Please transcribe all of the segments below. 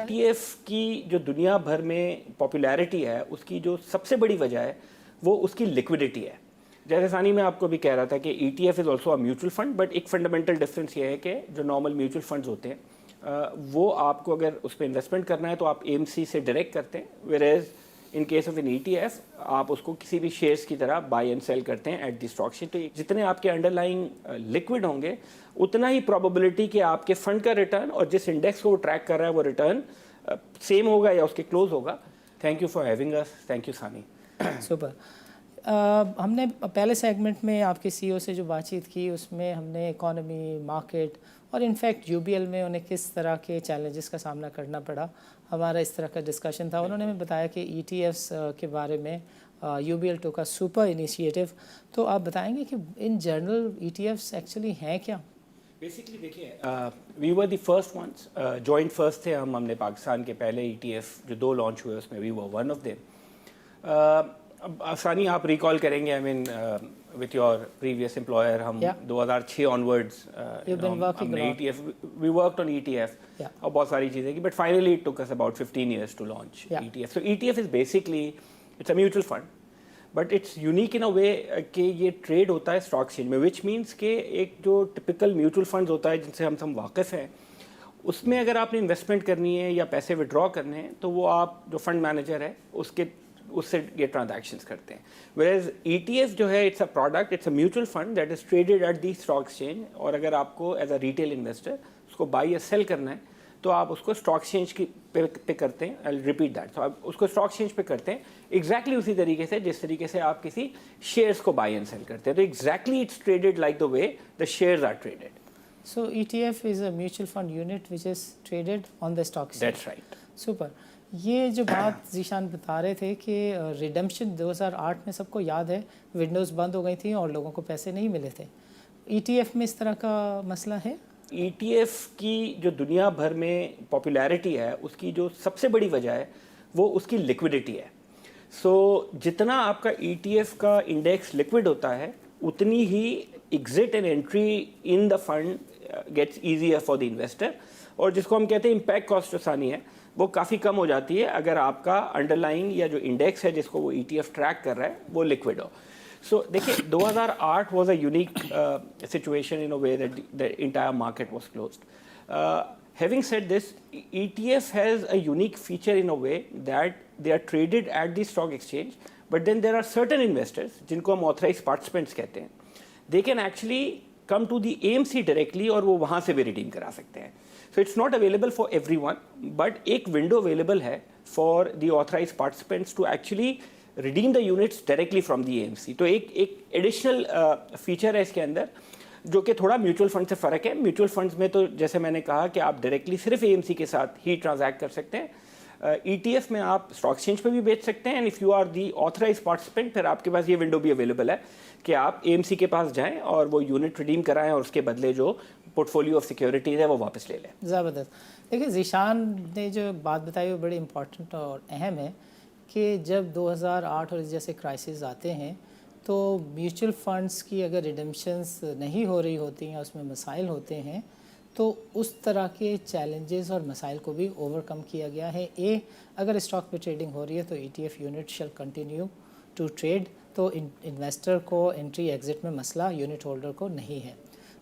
ETF کی جو دنیا بھر میں پاپولیرٹی ہے اس کی جو سب سے بڑی وجہ ہے وہ اس کی لیکوڈیٹی ہے. جیسے ثانی میں آپ کو بھی کہہ رہا تھا کہ ETF is also a mutual fund, but ایک فنڈامنٹل ڈفرینس یہ ہے کہ جو نارمل میوچل فنڈز ہوتے ہیں وہ آپ کو اگر اس پہ انویسٹمنٹ کرنا ہے تو آپ AMC سے ڈائریکٹ کرتے ہیں, where in case of an ETF آپ اس کو کسی بھی شیئرس کی طرح بائی اینڈ سیل کرتے ہیں ایٹ دی اسٹاک ایکسچینج. تو جتنے آپ کے انڈر لائنگ لیکوڈ ہوں گے اتنا ہی پرابیبلٹی کہ آپ کے فنڈ کا ریٹرن اور جس انڈیکس کو وہ ٹریک کر رہا ہے وہ ریٹرن سیم ہوگا یا اس کے کلوز ہوگا. Thank you for having us. Thank you Sani. Super. ہم نے پہلے سیگمنٹ میں آپ کے CEO سے جو بات چیت کی اس میں ہم نے اکانومی, مارکیٹ اور انفیکٹ UBL میں انہیں کس طرح کے چیلنجز کا سامنا کرنا پڑا ہمارا اس طرح کا ڈسکشن تھا. انہوں نے ہمیں بتایا کہ ETFs کے بارے میں UBL ٹو کا سپر انیشیٹو. تو آپ بتائیں گے کہ ان جنرل ETFs ایکچولی ہیں کیا؟ بیسکلی دیکھیے we were the first ones, joint first تھے ہم نے پاکستان کے پہلے ETF جو 2 لانچ ہوئے اس میں we were one of them. آسانی آپ ریکال کریں گے, I mean with your previous employer ہم 2006 آنورڈز ہم نے ETF we worked on ETF اور بہت ساری چیزیں کی, but finally it took us about 15 years to launch ETF. So ETF is basically it's a mutual fund, but it's unique in a way کہ یہ ٹریڈ ہوتا ہے اسٹاک ایکسچینج میں, وچ مینس کہ ایک جو ٹپکل میوچل فنڈز ہوتا ہے جن سے ہم واقف ہیں اس میں اگر آپ نے انویسٹمنٹ کرنی ہے یا پیسے وڈرا کرنے ہیں تو وہ آپ جو فنڈ مینیجر ہے اس سے یہ ٹرانزیکشنز کرتے ہیں. ویئرز ETF جو ہے it's a product, it's a mutual fund that is traded at the stock exchange, اور اگر آپ کو ایز اے ریٹیل انویسٹر اس کو بائی یا سیل کرنا ہے تو آپ اس کو اسٹاک ایکسچینج کی پہ کرتے ہیں. I repeat that. تو آپ اس کو اسٹاک ایکسچینج پہ کرتے ہیں ایگزیکٹلی اسی طریقے سے جس طریقے سے آپ کسی شیئرس کو بائی اینڈ سیل کرتے ہیں. تو exactly it's traded like the way the shares are traded. So ETF is a mutual fund unit which is traded on the stock exchange. That's right. Super. یہ جو بات ذیشان بتا رہے تھے کہ ریڈمپشن 2008 میں سب کو یاد ہے ونڈوز بند ہو گئی تھیں اور لوگوں کو پیسے نہیں ملے تھے. ETF میں اس طرح کا مسئلہ ہے؟ ETF کی جو دنیا بھر میں پاپولیرٹی ہے اس کی جو سب سے بڑی وجہ ہے وہ اس کی لیکوڈیٹی ہے. سو جتنا آپ کا ETF کا انڈیکس لیکوڈ ہوتا ہے اتنی ہی exit and entry in the fund gets easier for the investor, اور جس کو ہم کہتے ہیں امپیکٹ کاسٹ جو ثانی ہے وہ کافی کم ہو جاتی ہے اگر آپ کا انڈر لائنگ یا جو انڈیکس ہے جس کو وہ ETF ٹریک کر رہا ہے وہ لیکوڈ ہو. سو دیکھیے 2008 was a unique situation in a way that the entire market was closed. Having said this, ETF has a unique feature in a way that they are traded at the stock exchange, but then there are certain investors جن کو ہم authorized participants کہتے ہیں, they can actually come to the AMC directly اور وہ وہاں سے بھی redeem کرا سکتے ہیں. So it's not available for everyone, but ایک window available ہے for the authorized participants to actually redeem the units directly from the AMC. تو ایک additional feature ہے اس کے اندر جو کہ تھوڑا میوچل فنڈ سے فرق ہے. میوچل فنڈز میں تو جیسے میں نے کہا کہ آپ ڈائریکٹلی صرف AMC کے ساتھ ہی ٹرانزیکٹ کر سکتے ہیں. ETF میں آپ اسٹاک ایکسچینج پہ بھی بیچ سکتے ہیں, and if you are the authorised participant پھر آپ کے پاس یہ ونڈو بھی اویلیبل ہے کہ آپ AMC کے پاس جائیں اور وہ یونٹ ریڈیم کرائیں اور اس کے بدلے جو پورٹ فولیو آف سیکیورٹیز ہے وہ واپس لے لیں. زبردست. دیکھیں ذیشان نے جو بات بتائی وہ بڑی امپورٹنٹ اور اہم ہے کہ جب 2008 اور اس جیسے کرائسس آتے ہیں تو میوچل فنڈز کی اگر ریڈمپشنز نہیں ہو رہی ہوتی ہیں, اس میں مسائل ہوتے ہیں, تو اس طرح کے چیلنجز اور مسائل کو بھی اوور کم کیا گیا ہے. اگر اسٹاک پہ ٹریڈنگ ہو رہی ہے تو ETF یونٹ شل کنٹینیو ٹو ٹریڈ, تو انویسٹر کو انٹری ایگزٹ میں مسئلہ یونٹ ہولڈر کو نہیں ہے.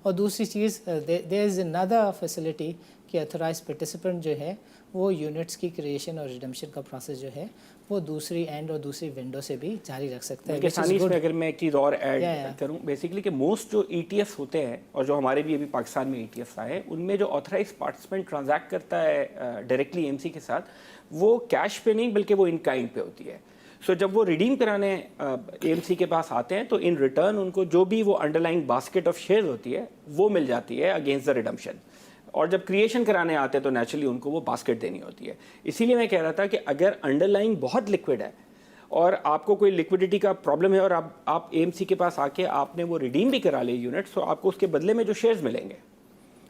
اور دوسری چیز دیر از another فیسلٹی کہ اتھرائز پارٹیسپینٹ جو ہے وہ یونٹس کی کریشن اور ریڈمپشن کا پروسیس جو ہے وہ دوسری اینڈ اور دوسری ونڈو سے بھی جاری رکھ سکتا ہے. اگر میں ایک چیز اور ایڈ کروں بیسکلی کہ موسٹ جو ETFs ہوتے ہیں اور جو ہمارے بھی ابھی پاکستان میں ETFs آئے ہیں ان میں جو آتھرائز پارٹیسپینٹ ٹرانزیکٹ کرتا ہے ڈائریکٹلی AMC کے ساتھ وہ کیش پہ نہیں بلکہ وہ ان کائنڈ پہ ہوتی ہے. سو جب وہ ریڈیم کرانے AMC کے پاس آتے ہیں تو ان ریٹرن ان کو جو بھی وہ under lying basket of shares ہوتی ہے وہ مل جاتی ہے اگینسٹ دا ریڈمپشن, اور جب کریشن کرانے آتے ہیں تو نیچرلی ان کو وہ باسکٹ دینی ہوتی ہے. اسی لیے میں کہہ رہا تھا کہ اگر انڈر لائنگ بہت لیکوڈ ہے اور آپ کو کوئی لیکوڈیٹی کا پرابلم ہے اور آپ AMC کے پاس آ کے آپ نے وہ ریڈیم بھی کرا لے یونٹ, تو آپ کو اس کے بدلے میں جو شیئرز ملیں گے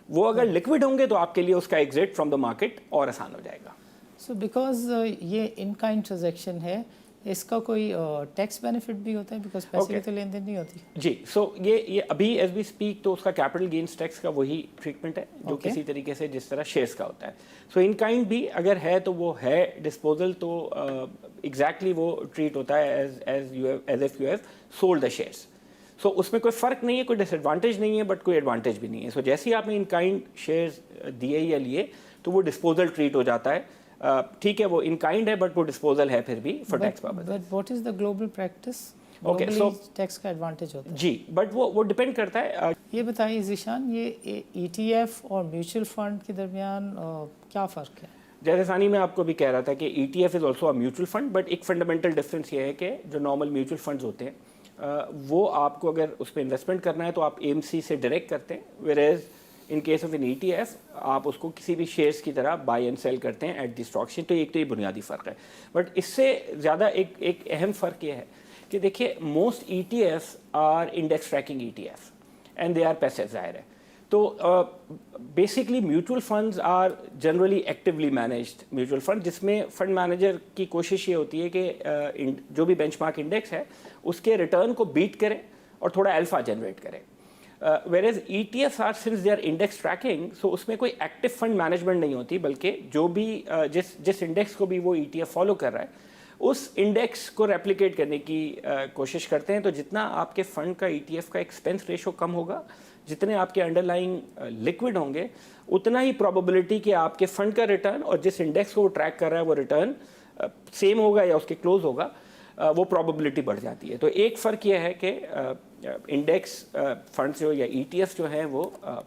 وہ اگر لیکوڈ ہوں گے تو آپ کے لیے اس کا ایگزٹ فرام دا مارکیٹ اور آسان ہو جائے گا. سو بیکاز یہ ان کائنڈ ٹرانزیکشن ہے इसका कोई टैक्स बेनिफिट भी होता है बिकॉज पैसे की तो लेन देन नहीं होती? जी, सो ये अभी एज वी स्पीक तो उसका कैपिटल गेन्स टैक्स का वही ट्रीटमेंट है जो किसी तरीके से जिस तरह शेयर्स का होता है. सो इन काइंड भी अगर है तो वो है डिस्पोजल, तो एग्जैक्टली वो ट्रीट होता है as if you have sold the shares. So उसमें कोई फ़र्क नहीं है, कोई डिसएडवांटेज नहीं है, बट कोई एडवांटेज भी नहीं है. सो जैसे ही आपने इन काइंड शेयर्स दिए या लिए तो वो डिस्पोजल ट्रीट हो जाता है. ठीक है, वो इन काइंड है बट वो डिस्पोजल है फिर भी for tax purpose. But what is the global practice? Okay, so tax का एडवांटेज होता है जी, बट वो डिपेंड करता है. ये बताइए ज़ीशान, ये ETF और म्यूचुअल फंड के दरमियान क्या फ़र्क है? जैसे सानी मैं आपको भी कह रहा था कि ETF is also a mutual fund, but एक फंडामेंटल डिफरेंस ये है कि जो नॉर्मल म्यूचुअल फंड्स होते हैं वो आपको अगर उस पर इन्वेस्टमेंट करना है तो आप AMC से डायरेक्ट करते हैं, whereas in case of an ETF आप उसको किसी भी शेयर्स की तरह बाय एंड सेल करते हैं एट द स्टॉक एक्सचेंज. तो एक तो ये बुनियादी फ़र्क है. बट इससे ज़्यादा एक अहम फ़र्क ये है कि देखिए most ETFs are index tracking ETF and they are passive, ज़ाहिर है. तो basically mutual funds are generally actively managed mutual fund, जिसमें फंड मैनेजर की कोशिश ये होती है कि जो भी बेंचमार्क इंडेक्स है उसके रिटर्न को बीट करें और थोड़ा अल्फा जनरेट करें. whereas ETFs are since they are index tracking, so उसमें कोई एक्टिव फंड मैनेजमेंट नहीं होती, बल्कि जो भी जिस इंडेक्स को भी वो ETF फॉलो कर रहा है उस इंडेक्स को रेप्लिकेट करने की कोशिश करते हैं. तो जितना आपके फंड का ETF का एक्सपेंस रेशो कम होगा, जितने आपके अंडरलाइंग लिक्विड होंगे, उतना ही प्रोबेबिलिटी कि आपके फंड का रिटर्न और जिस इंडेक्स को वो ट्रैक कर रहा है वो रिटर्न सेम होगा या उसके क्लोज होगा, वो प्रोबेबिलिटी बढ़ जाती है. तो एक फ़र्क ये है कि इंडेक्स फंड्स जो या ETFs जो हैं वो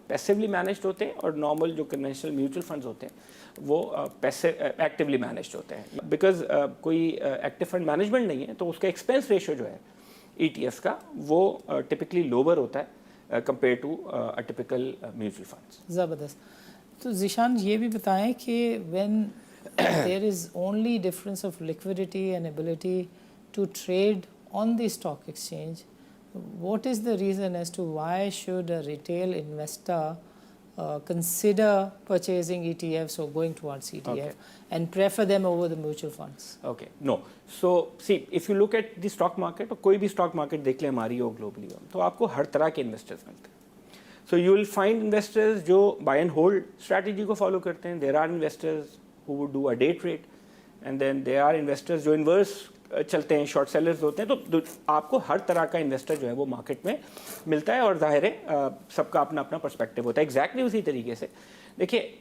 पैसिवली मैनेज्ड होते हैं और नॉर्मल जो कन्वेंशनल म्यूचुअल फंड्स होते हैं वो एक्टिवली मैनेज्ड होते हैं. बिकॉज कोई एक्टिव फंड मैनेजमेंट नहीं है तो उसका एक्सपेंस रेशो जो है ETFs का वो टिपिकली लोअर होता है compare to a typical mutual funds. ज़बरदस्त. तो ज़ीशान ये भी बताएं कि when there is only difference of liquidity and ability to trade on the stock exchange, what is the reason as to why should a retail investor consider purchasing ETFs or going towards ETF and prefer them over the mutual funds? Okay, no. So see, if you look at the stock market, or कोई भी stock market देख ले हमारी हो globally हो, तो आपको हर तरह के investors मिलते हैं. So you will find investors जो buy and hold strategy को follow करते हैं. There are investors who would do a day trade, and then there are investors जो inverse चलते हैं, शॉर्ट सेलर्स होते हैं. तो आपको हर तरह का इन्वेस्टर जो है वो मार्केट में मिलता है और जाहिर है सबका अपना अपना पर्सपेक्टिव होता है. एग्जैक्टली उसी तरीके से देखिए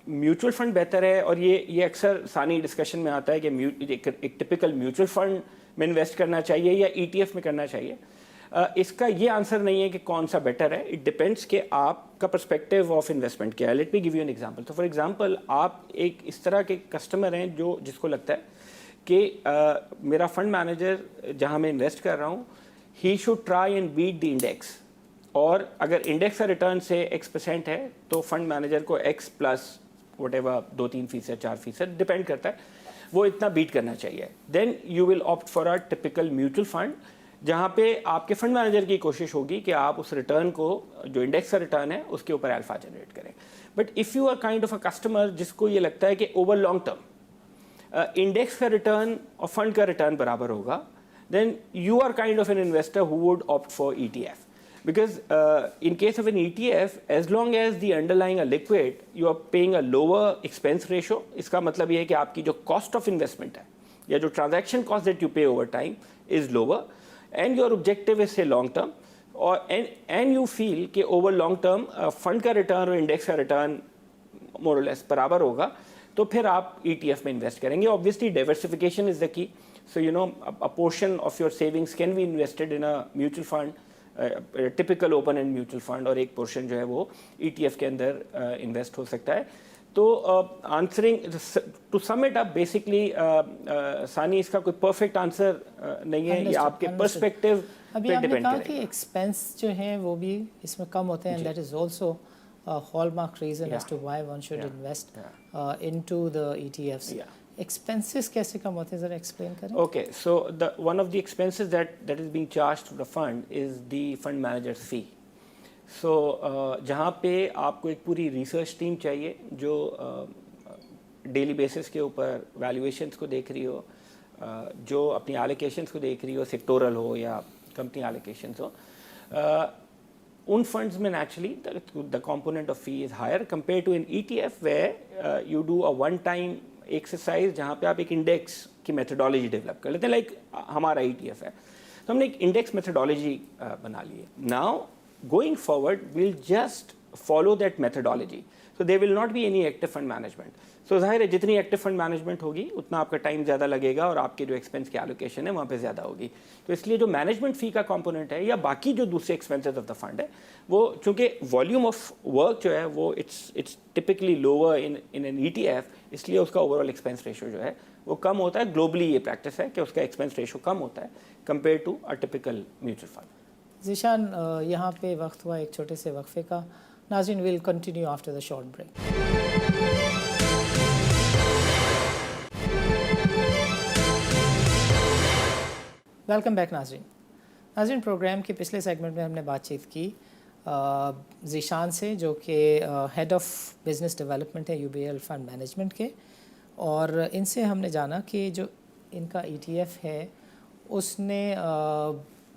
म्यूचुअल फंड बेहतर है, और ये अक्सर सानी डिस्कशन में आता है कि एक टिपिकल म्यूचुअल फंड में इन्वेस्ट करना चाहिए या ETF में करना चाहिए. इसका ये आंसर नहीं है कि कौन सा बेटर है. इट डिपेंड्स कि आपका पर्सपेक्टिव ऑफ इन्वेस्टमेंट क्या है. Let me give you an example. तो फॉर एग्जांपल आप एक इस तरह के कस्टमर हैं जिसको लगता है कि मेरा फंड मैनेजर जहां मैं इन्वेस्ट कर रहा हूं, he should try and beat the index, और अगर इंडेक्स का रिटर्न से X% है तो फंड मैनेजर को X plus whatever 2-3% 4% depend करता है, वो इतना बीट करना चाहिए. Then you will opt for a typical mutual fund, जहाँ पे आपके फंड मैनेजर की कोशिश होगी कि आप उस रिटर्न को, जो इंडेक्स का रिटर्न है, उसके ऊपर अल्फा जनरेट करें. But if you are kind of a customer जिसको ये लगता है कि ओवर लॉन्ग टर्म इंडेक्स का रिटर्न और फंड का रिटर्न बराबर होगा, then you are kind of an investor who would opt for ETF. Because in case of an ETF, as long as the underlying are liquid, you are paying a lower expense ratio. इसका मतलब ये है कि आपकी जो cost of investment है या जो transaction cost that you pay over time is lower, and your objective is say long term, और and you feel कि over long term fund का return और index का return more or less बराबर होगा, तो फिर आप ETF में इन्वेस्ट करेंगे. Obviously diversification is the key. So you know a portion of your savings can be invested in a mutual fund, typical open and mutual fund, और एक portion जो है वो ETF के अंदर इन्वेस्ट हो सकता है. तो answering to sum it up, basically Sani इसका कोई परफेक्ट आंसर नहीं है, ये आपके पर्सपेक्टिव पे डिपेंड करेगा. अभी आपने कहा कि एक्सपेंस जो है वो भी इसमें कम होते हैं, and that is also a hallmark reason as to why one should invest into the ETFs. Expenses कैसे कम होते हैं, ज़रा explain करें. Okay, so one of the expenses that is being charged to the fund is the fund manager's fee. So जहाँ पे आपको एक पूरी research team चाहिए जो डेली बेसिस के ऊपर वैल्यूएशंस को देख रही हो, जो अपनी एलोकेशंस को देख रही हो, सेक्टोरल हो या कंपनी एलोकेशंस हो, उन फंड्स में naturally the component of fee is higher compare to in ETF where you do a one time exercise जहाँ पे आप एक इंडेक्स की मेथोडोलॉजी डेवलप कर लेते हैं, लाइक हमारा ETF है, तो हमने एक इंडेक्स मेथोडोलॉजी बना ली है. Now going forward will just follow that methodology, so there will not be any active fund management. So जाहिर है जितनी एक्टिव फंड मैनेजमेंट होगी उतना आपका टाइम ज़्यादा लगेगा और आपके जो एक्सपेंस की एलोकेशन है वहाँ पे ज़्यादा होगी. तो इसलिए जो मैनेजमेंट फ़ी का कंपोनेंट है या बाकी जो दूसरे एक्सपेंसेस ऑफ द फंड है, वो चूँकि वॉल्यूम ऑफ वर्क जो है वो it's typically lower in an ETF, इसलिए उसका ओवरऑल एक्सपेंस रेशो जो है वो कम होता है. ग्लोबली ये प्रैक्टिस है कि उसका एक्सपेंस रेशो कम होता है compare to a typical mutual fund. Zeeshan, यहाँ पे वक्त हुआ एक छोटे से वक्फे का. नाज़रीन, will continue after the short break. Welcome back नाज़रीन. नाज़रीन, प्रोग्राम के पिछले सेगमेंट में हमने बातचीत की ज़ीशान से, जो कि हेड ऑफ़ बिज़नेस डेवलपमेंट है UBL फंड मैनेजमेंट के, और इनसे हमने जाना कि जो इनका ETF है उसने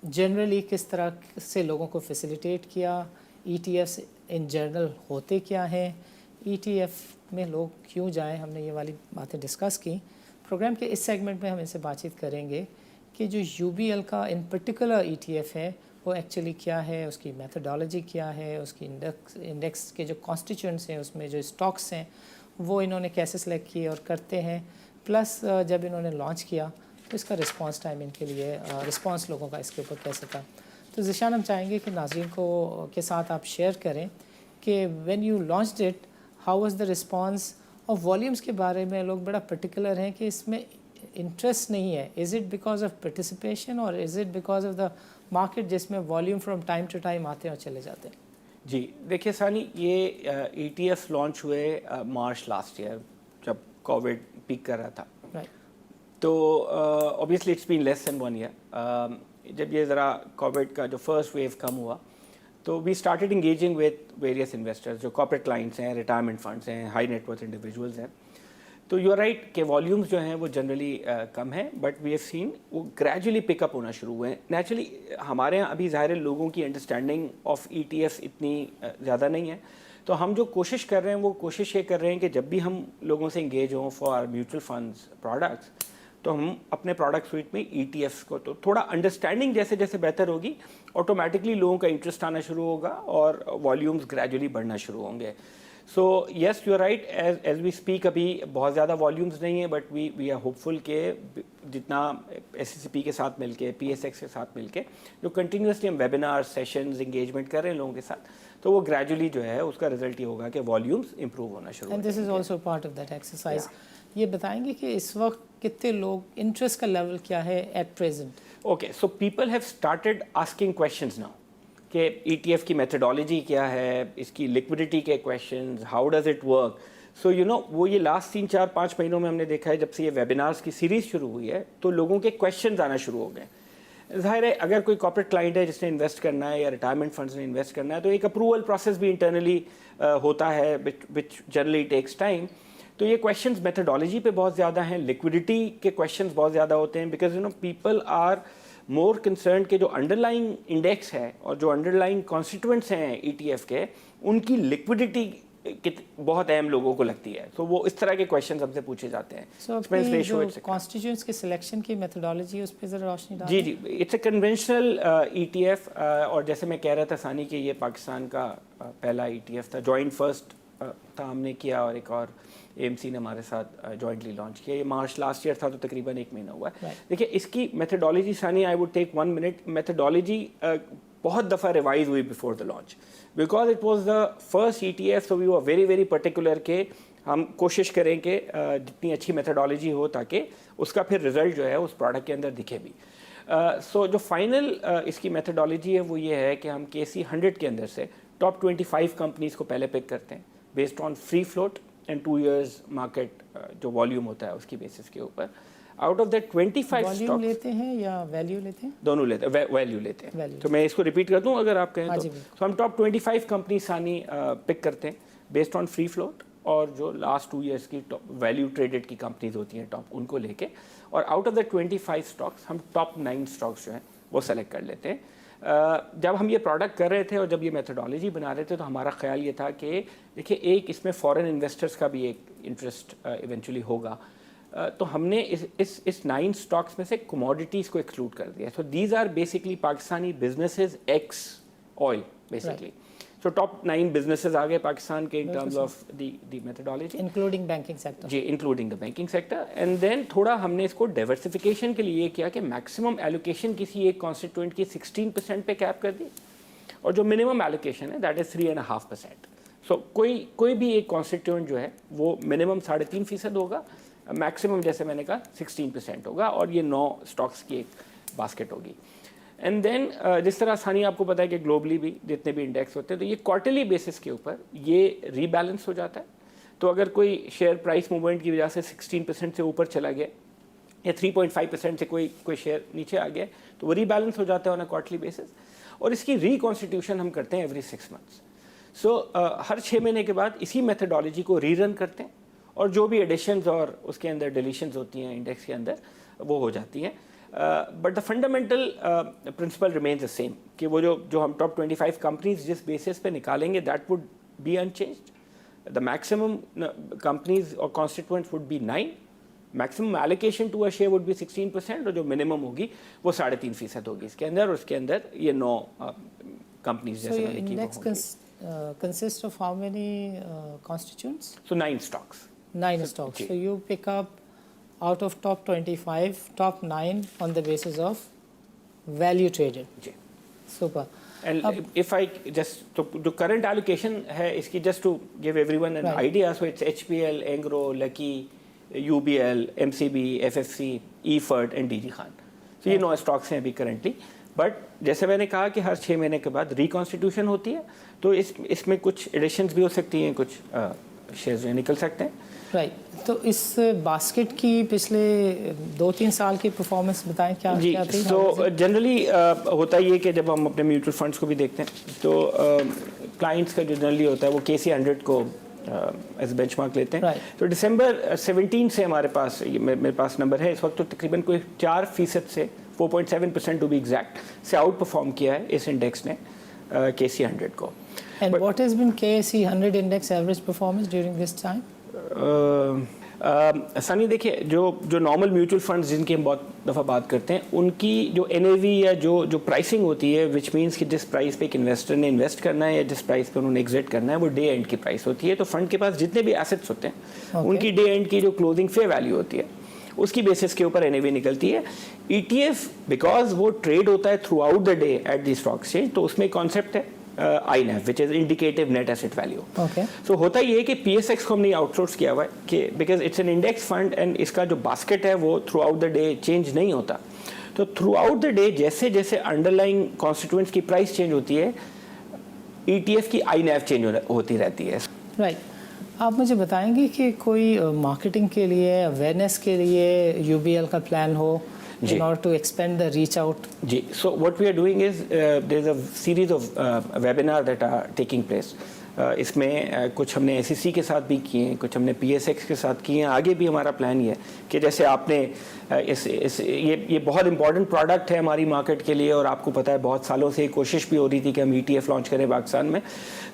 जनरली किस तरह से लोगों को फैसिलिटेट किया, ETFs इन जनरल होते क्या हैं, ETF में लोग क्यों जाएं, हमने ये वाली बातें डिस्कस की. प्रोग्राम के इस सेगमेंट में हम इनसे बातचीत करेंगे कि जो UBL का इन पर्टिकुलर ETF है वो एक्चुअली क्या है, उसकी मेथोडोलॉजी क्या है, उसकी इंडेक्स के जो कॉन्स्टिट्यूएंट्स हैं उसमें जो स्टॉक्स हैं वो इन्होंने कैसे सेलेक्ट किए और करते हैं, प्लस जब इन्होंने लॉन्च किया तो इसका रिस्पांस टाइम इनके लिए, रिस्पांस लोगों का इसके ऊपर कैसे था. तो ज़ीशान, हम चाहेंगे कि नाज़रीन को के साथ आप शेयर करें कि when you launched it, how was the response. और वॉल्यूम्स के बारे में लोग बड़ा पर्टिकुलर हैं कि इसमें इंटरेस्ट नहीं है. Is it because of participation और is it because of the market जिसमें volume from time to time आते हैं और चले जाते हैं. जी देखिए सानी, ये ETF लॉन्च हुए मार्च लास्ट ईयर जब कोविड पीक कर रहा था. राइट. तो obviously it's been less than 1 year. जब ये ज़रा कोविड का जो फर्स्ट वेव कम हुआ तो we started engaging with various investors, जो कॉर्पोरेट क्लाइंट्स हैं, रिटायरमेंट फंड्स हैं, हाई नेटवर्थ इंडिविजुअल्स हैं. तो यू आर राइट कि वॉल्यूम्स जो हैं वो जनरली कम हैं, बट वी हैव सीन वो ग्रेजुअली पिकअप होना शुरू हुए हैं. नेचुरली हमारे यहाँ अभी ज़ाहिर है लोगों की अंडरस्टैंडिंग ऑफ ETFs इतनी ज़्यादा नहीं है. तो हम जो कोशिश कर रहे हैं वो कोशिश ये कर रहे हैं कि जब भी हम लोगों से इंगेज हों for our mutual funds products, तो हम अपने प्रोडक्ट स्वीट में ETFs को तो थोड़ा अंडरस्टैंडिंग जैसे जैसे बेहतर होगी, ऑटोमेटिकली लोगों का इंटरेस्ट आना शुरू होगा और वॉल्यूम्स ग्रेजुअली बढ़ना शुरू होंगे. So yes, you are right, as we speak अभी बहुत ज़्यादा वॉल्यूम्स नहीं है, बट वी आर होपफुल के जितना SSCP के साथ मिलके, PSX के साथ मिलके जो कंटिन्यूसली हम वेबिनार सेशंस एंगेजमेंट कर रहे हैं लोगों के साथ, तो वो ग्रेजुअली जो है उसका रिजल्ट ये होगा कि वॉल्यूम्स इंप्रूव होना शुरू होंगे. And this is also part of that exercise. ये बताएंगे कि इस वक्त कितने लोग, इंटरेस्ट का लेवल क्या है at present? Okay, so people have started asking questions now कि ETF की मेथोडोलॉजी क्या है, इसकी लिक्विडिटी के questions, how does it work. So you know, वो ये लास्ट 3-4-5 महीनों में हमने देखा है जब से ये वेबिनार्स की सीरीज़ शुरू हुई है तो लोगों के क्वेश्चंस आना शुरू हो गए. ज़ाहिर है अगर कोई कॉर्पोरेट क्लाइंट है जिसने इन्वेस्ट करना है या रिटायरमेंट फंड्स ने इन्वेस्ट करना है तो एक अप्रूवल प्रोसेस भी इंटरनली होता है विच जनरली टेक्स टाइम. तो ये क्वेश्चंस मेथोडोलॉजी पे बहुत ज़्यादा हैं, लिक्विडिटी के क्वेश्चंस बहुत ज़्यादा होते हैं, because you know people are more concern के जो अंडरलाइंग इंडेक्स है और जो अंडरलाइंग कॉन्स्टिट्यूएंट्स हैं ETF के, उनकी लिक्विडिटी बहुत अहम लोगों को लगती है. तो वो इस तरह के क्वेश्चंस हमसे पूछे जाते हैं. सो कॉन्स्टिट्यूएंट्स के सिलेक्शन की मेथोडोलॉजी उस पर ज़रा रोशनी डालें. जी, इट्स अ कन्वेंशनल ETF, और जैसे मैं कह रहा था सानी कि ये पाकिस्तान का पहला ETF था, जॉइंट फर्स्ट था हमने किया, और एक और AMC ने हमारे साथ जॉइंटली लॉन्च किया. ये मार्च लास्ट ईयर था, तो तकरीबन 1 महीना हुआ है. देखिए इसकी methodology Sani, I would take 1 minute. Methodology बहुत दफ़ा रिवाइज हुई before the launch, because it was the first ETF, so we were very very particular के हम कोशिश करें कि जितनी अच्छी मेथोडोलॉजी हो ताकि उसका फिर रिजल्ट जो है उस प्रोडक्ट के अंदर दिखे भी. सो जो फाइनल इसकी मेथोडोलॉजी है वो ये है कि हम KC 100 के अंदर से टॉप 25 कंपनीज़ को पहले पिक करते हैं based on free float and 2 years market जो वॉल्यूम होता है उसकी बेसिस के ऊपर. आउट ऑफ दैट 25 वॉल्यूम लेते हैं या वैल्यू लेते हैं? दोनों लेते हैं, वैल्यू लेते हैं. तो मैं इसको रिपीट कर दूं अगर आप कहें तो. हम टॉप 25 कंपनी सानी पिक करते हैं बेस्ड ऑन फ्री फ्लोट और जो लास्ट 2 ईयर्स की टॉप वैल्यू ट्रेडेड की कंपनीज होती हैं टॉप, उनको लेके, और आउट ऑफ द 25 स्टॉक्स हम टॉप 9 स्टॉक्स जो हैं वो सेलेक्ट कर लेते हैं। जब हम ये प्रोडक्ट कर रहे थे और जब ये मेथोडोलॉजी बना रहे थे तो हमारा ख्याल ये था कि देखिए एक इसमें फॉरेन इन्वेस्टर्स का भी एक इंटरेस्ट इवेंचुअली होगा, तो हमने इस 9 स्टॉक्स में से कमोडिटीज़ को एक्सक्लूड कर दिया। So these are basically Pakistani businesses ex oil basically. So top 9 businesses आ गए पाकिस्तान के in terms of the methodology, including banking sector. जी, including the banking sector. And then थोड़ा हमने इसको डाइवर्सिफिकेशन के लिए ये किया कि मैक्सिमम एलोकेशन किसी एक कॉन्स्टिट्यूएंट की 16% पे कैप कर दी, और जो मिनिमम एलोकेशन है दैट इज़ 3.5%। सो कोई भी एक कॉन्स्टिट्यूएंट जो है वो मिनिमम 3.5% होगा, मैक्सिमम जैसे मैंने कहा 16% होगा, और ये 9 स्टॉक्स की एक बास्केट होगी। एंड देन जिस तरह आसानी आपको पता है कि ग्लोबली भी जितने भी इंडेक्स होते हैं तो ये क्वार्टरली बेसिस के ऊपर ये रीबैलेंस हो जाता है। तो अगर कोई शेयर प्राइस मूवमेंट की वजह से 16% से ऊपर चला गया या 3.5% से कोई शेयर नीचे आ गया तो वो रीबैलेंस हो जाता है ऑन अ क्वार्टरली बेसिस, और इसकी रिकॉन्स्टिट्यूशन हम करते हैं एवरी 6 मंथ्स। सो हर 6 महीने के बाद इसी मेथोडोलॉजी को रीरन करते हैं, और जो भी एडिशंस और उसके अंदर डिलीशंस होती हैं इंडेक्स के अंदर वो हो जाती हैं। But the fundamental principle remains the same कि वो जो हम टॉप 25 कंपनीज जिस बेसिस पे निकालेंगे that would be unchanged. The maximum companies और constituents would be 9, maximum allocation to a share would be 16%, और जो मिनिमम होगी वो 3.5% होगी इसके अंदर, और उसके अंदर ये 9 कंपनीज जैसे मैंने की वो होंगी। Consists of how many constituents? So 9 stocks. 9 stocks. Ji. So you pick up out of top 25, top 9 on the basis of value traded. Ji. Super. And if I just, so the current allocation है इसकी, just to give everyone an idea, so it's HPL, Engro, Lucky, UBL, MCB, FFC, EFERT and DG Khan. So ये 9 stocks हैं अभी currently. But जैसे मैंने कहा कि हर 6 महीने के बाद रिकॉन्स्टिट्यूशन होती है, तो इसमें कुछ एडिशंस भी हो सकती हैं, कुछ शेयर्स निकल सकते हैं। राइट, तो इस बास्केट की पिछले 2-3 साल की परफॉर्मेंस बताएं क्या जी। क्या थी? तो जनरली होता ये कि जब हम अपने म्यूचुअल फंड्स को भी देखते हैं तो क्लाइंट्स का जो जनरली होता है वो KC 100 को एज बेंचमार्क लेते हैं। तो दिसंबर 17 से हमारे पास मेरे पास नंबर है इस वक्त, तो तकरीबन कोई 4% से 4.7% टू बी एग्जैक्ट से आउट परफॉर्म किया है इस इंडेक्स ने KC 100 को। And what has been KC 100 index average performance during this time? Sani देखिए, जो नॉर्मल म्यूचुअल फंड्स जिनकी हम बहुत दफ़ा बात करते हैं उनकी जो NAV या जो प्राइसिंग होती है, विच मीन्स कि जिस प्राइस पे एक इन्वेस्टर ने इन्वेस्ट करना है या जिस प्राइस पे उन्होंने एग्जिट करना है, वो डे एंड की प्राइस होती है। तो फंड के पास जितने भी एसेट्स होते हैं उनकी डे एंड की जो क्लोजिंग फेयर वैल्यू होती है उसकी बेसिस के ऊपर NAV निकलती है। ETF बिकॉज वो ट्रेड होता है throughout the day at the stock exchange, तो उसमें कॉन्सेप्ट है INAV which is indicative net asset value. So होता ये है कि PSX को हमने आउटसोर्स किया हुआ है कि because it's an index fund and इसका जो बास्केट है वो through out the day change नहीं होता। तो थ्रू आउट द डे जैसे जैसे अंडरलाइंग कॉन्स्टिट्यूएंट्स की प्राइस चेंज होती है, ETF की INAV चेंज होती रहती है। राइट, आप मुझे बताएंगे कि कोई मार्केटिंग के लिए, अवेयरनेस के लिए UBL का प्लान हो in order to expand the reach out? Ji, so what we are doing is there is a series of webinar that are taking place. इसमें कुछ हमने SEC के साथ भी किए हैं, कुछ हमने PSX के साथ किए हैं। आगे भी हमारा प्लान ये है कि जैसे आपने ये बहुत इंपॉर्टेंट प्रोडक्ट है हमारी मार्केट के लिए, और आपको पता है बहुत सालों से कोशिश भी हो रही थी कि हम ETF लॉन्च करें पाकिस्तान में।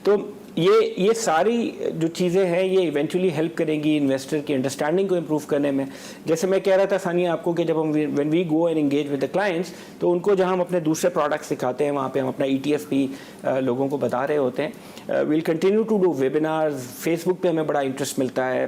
तो ये सारी जो चीज़ें हैं ये इवेंचुअली हेल्प करेंगी इन्वेस्टर की अंडरस्टैंडिंग को इम्प्रूव करने में। जैसे मैं कह रहा था सानिया आपको कि जब हम when we go and engage with the clients, तो उनको जहां हम अपने दूसरे प्रोडक्ट्स दिखाते हैं वहाँ पे हम अपना ETF भी लोगों को बता रहे होते हैं। We'll continue to do webinars, Facebook पे हमें बड़ा इंटरेस्ट मिलता है,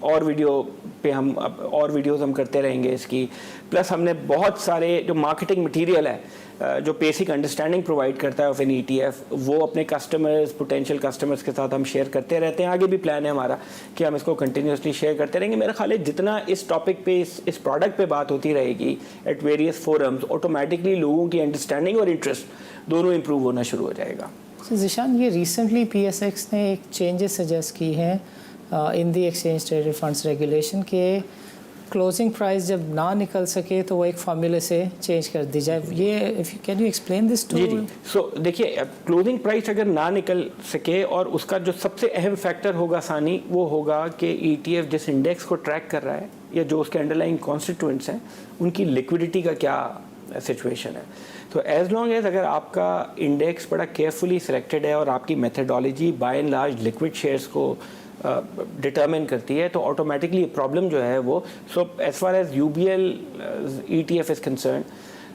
और वीडियोज़ हम करते रहेंगे इसकी। प्लस हमने बहुत सारे जो मार्केटिंग मटीरियल है जो बेसिक अंडरस्टैंडिंग प्रोवाइड करता है ऑफ एन ETF, वो अपने कस्टमर्स, पोटेंशियल कस्टमर्स के साथ हम शेयर करते रहते हैं। आगे भी प्लान है हमारा कि हम इसको कंटिन्यूसली शेयर करते रहेंगे। मेरा ख्याल है जितना इस टॉपिक पे, इस प्रोडक्ट पे बात होती रहेगी एट वेरियस फोरम्स, ऑटोमेटिकली लोगों की अंडरस्टैंडिंग और इंटरेस्ट दोनों इंप्रूव होना शुरू हो जाएगा। ज़ीशान, ये रिसेंटली PSX ने एक चेंजेस सजेस्ट की हैं in the exchange traded funds regulation के क्लोजिंग प्राइस जब ना निकल सके तो वो एक फार्मूले से चेंज कर दी जाए, ये can you explain this to? जी। सो देखिए, क्लोजिंग प्राइस अगर ना निकल सके, और उसका जो सबसे अहम फैक्टर होगा सानी, वो होगा कि ETF जिस इंडेक्स को ट्रैक कर रहा है या जो उसके अंडरलाइंग कॉन्स्टिट्यूएंट्स हैं उनकी लिक्विडिटी का क्या सिचुएशन है। तो एज लॉन्ग एज अगर आपका इंडेक्स बड़ा केयरफुली सिलेक्टेड है और आपकी methodology by and large liquid shares को डिटर्मिन करती है, तो ऑटोमेटिकली प्रॉब्लम जो है वो, so as far as UBL ETF is concern,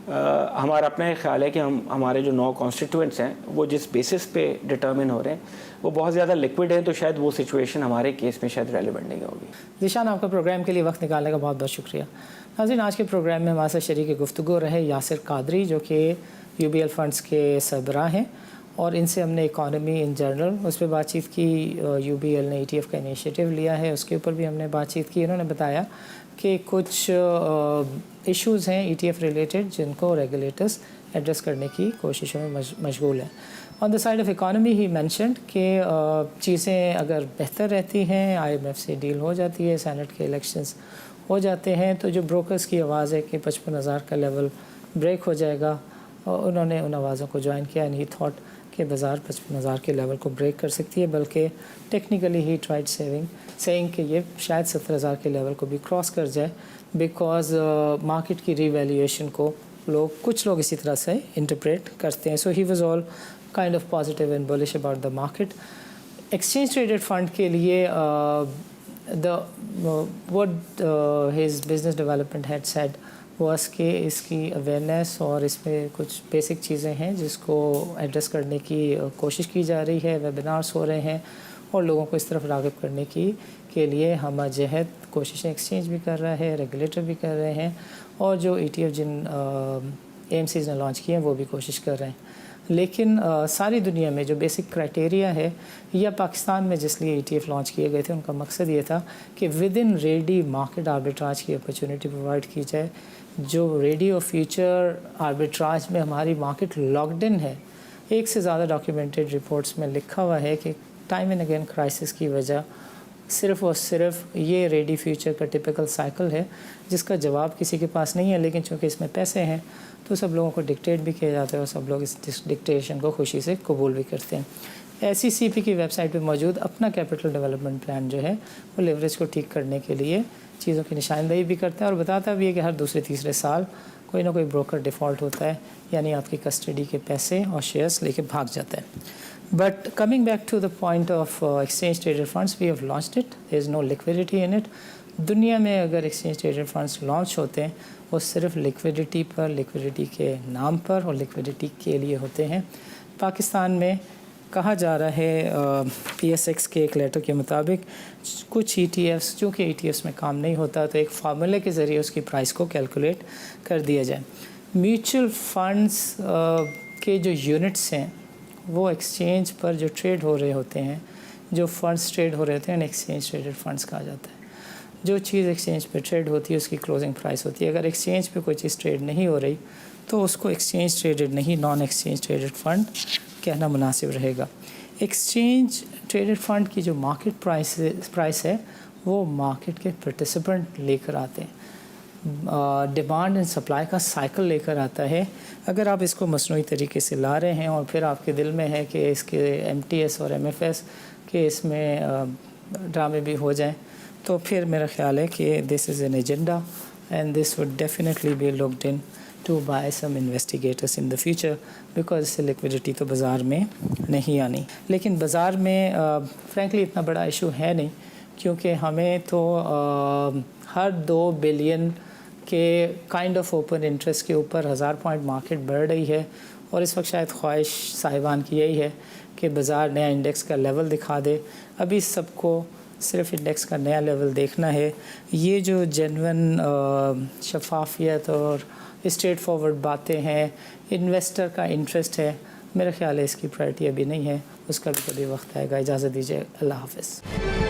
हमारा अपना एक ख्याल है कि हमारे जो 9 कॉन्स्टिट्यूएंट्स हैं वो जिस बेसिस पे डिटर्मिन हो रहे हैं वो बहुत ज़्यादा लिक्विड हैं, तो शायद वो सिचुएशन हमारे केस में शायद रेलिवेंट नहीं होगी। ज़ीशान, आपका प्रोग्राम के लिए वक्त निकालने का बहुत बहुत शुक्रिया। नाज़रीन, आज के प्रोग्राम में हमारे साथ शरीक गुफ्तगू रहे यासिर कादरी, जो कि UBL फंड्स के सरबराह हैं, और इनसे हमने इकॉनमी इन जनरल उस पर बातचीत की। UBL ने ETF का इनिशिएटिव लिया है, उसके ऊपर भी हमने बातचीत की। इन्होंने बताया कि कुछ इश्यूज़ हैं ETF रिलेटेड जिनको रेगुलेटर्स एड्रेस करने की कोशिशों में मशगूल हैं। On the side of economy he mentioned कि चीज़ें अगर बेहतर रहती हैं, IMF से डील हो जाती है, सेनेट के इलेक्शंस हो जाते हैं, तो जो ब्रोकर्स की आवाज़ है कि 55,000 का लेवल ब्रेक हो जाएगा, और उन्होंने उन आवाज़ों को ज्वाइन किया। एंड ही थॉट कि बाज़ार 55,000 के लेवल को ब्रेक कर सकती है, बल्कि टेक्निकली ही ट्राइड सेइंग कि ये शायद 70,000 के लेवल को भी क्रॉस कर जाए, बिकॉज मार्केट की रीवैल्यूएशन को कुछ लोग इसी तरह से इंटरप्रेट करते हैं। So he was all kind of positive and bullish about the market. Exchange traded fund के लिए what his business development head said was कि इसकी अवेयरनेस और इसमें कुछ बेसिक चीज़ें हैं जिसको एड्रेस करने की कोशिश की जा रही है, वेबिनार्स हो रहे हैं, और लोगों को इस तरफ राग़िब करने के लिए हम जहद कोशिशें एक्सचेंज भी कर रहा है, रेगुलेटर भी कर रहे हैं, और जो ETF जिन AMCs ने लॉन्च किए हैं वो भी कोशिश कर रहे हैं। लेकिन सारी दुनिया में जो बेसिक क्राइटेरिया है, या पाकिस्तान में जिस लिए ETF लॉन्च किए गए थे, उनका मकसद ये था कि with in ready market arbitrage की अपॉर्चुनिटी प्रोवाइड की जाए। जो रेडी और फ्यूचर आर्बिट्राज में हमारी मार्केट लॉक्ड इन है। एक से ज़्यादा डॉक्यूमेंटेड रिपोर्ट्स में लिखा हुआ है कि टाइम एंड अगेन क्राइसिस की वजह सिर्फ़ और सिर्फ ये रेडी फ्यूचर का टिपिकल साइकिल है, जिसका जवाब किसी के पास नहीं है, लेकिन चूँकि इसमें पैसे हैं तो सब लोगों को डिक्टेट भी किया जाता है और सब लोग इस डिक्टेशन को खुशी से कबूल भी करते हैं। SECP की वेबसाइट पे मौजूद अपना कैपिटल डेवलपमेंट प्लान जो है वो लेवरेज को ठीक करने के लिए चीज़ों की निशानदेही भी करता है, और बताता भी है कि हर दूसरे तीसरे साल कोई ना कोई ब्रोकर डिफ़ॉल्ट होता है, यानी आपकी कस्टडी के पैसे और शेयर्स लेके भाग जाता है। But coming back to the point of exchange traded funds, we have launched it. There is no liquidity in it. दुनिया में अगर exchange traded funds लॉन्च होते हैं वो सिर्फ लिक्विडिटी पर, लिक्विडिटी के नाम पर और लिक्विडिटी के लिए होते हैं। पाकिस्तान में कहा जा रहा है PSX के एक लेटर के मुताबिक कुछ ETFs, चूँकि ETFs में काम नहीं होता, तो एक फार्मूले के ज़रिए उसकी प्राइस को कैलकुलेट कर दिया जाए। म्यूचुअल फंड्स के जो यूनिट्स हैं वो एक्सचेंज पर जो ट्रेड हो रहे होते हैं, जो फंड्स ट्रेड हो रहे होते हैं, एक्सचेंज ट्रेडेड फंड्स कहा जाता है। जो चीज़ एक्सचेंज पे ट्रेड होती है उसकी क्लोजिंग प्राइस होती है। अगर एक्सचेंज पे कोई चीज़ ट्रेड नहीं हो रही तो उसको एक्सचेंज ट्रेडेड नहीं, नॉन एक्सचेंज ट्रेडेड फंड कहना मुनासिब रहेगा। एक्सचेंज ट्रेडेड फंड की जो मार्केट प्राइस है वो मार्केट के पार्टिसिपेंट लेकर आते हैं, डिमांड एंड सप्लाई का साइकिल लेकर आता है। अगर आप इसको मसनूई तरीके से ला रहे हैं और फिर आपके दिल में है कि इसके MTS और MFS के इसमें ड्रामे भी हो जाएं, तो फिर मेरा ख्याल है कि this is an agenda and this would definitely be looked into by some investigators in the future, because इससे लिक्विडिटी तो बाज़ार में नहीं आनी। लेकिन बाज़ार में फ्रैंकली इतना बड़ा इशू है नहीं, क्योंकि हमें तो हर 2 बिलियन के काइंड ऑफ ओपन इंटरेस्ट के ऊपर 1000 पॉइंट मार्केट बढ़ रही है, और इस वक्त शायद ख्वाहिश साहिबान की यही है कि बाज़ार नया इंडेक्स का लेवल दिखा दे। अभी सबको सिर्फ इंडेक्स का नया लेवल देखना है। ये जो जेन्युइन शफाफियत और स्ट्रेट फॉरवर्ड बातें हैं, इन्वेस्टर का इंटरेस्ट है, मेरा ख्याल है इसकी प्रायोरिटी अभी नहीं है, उसका भी कभी वक्त आएगा। इजाज़त दीजिए, अल्लाह हाफ़िज़।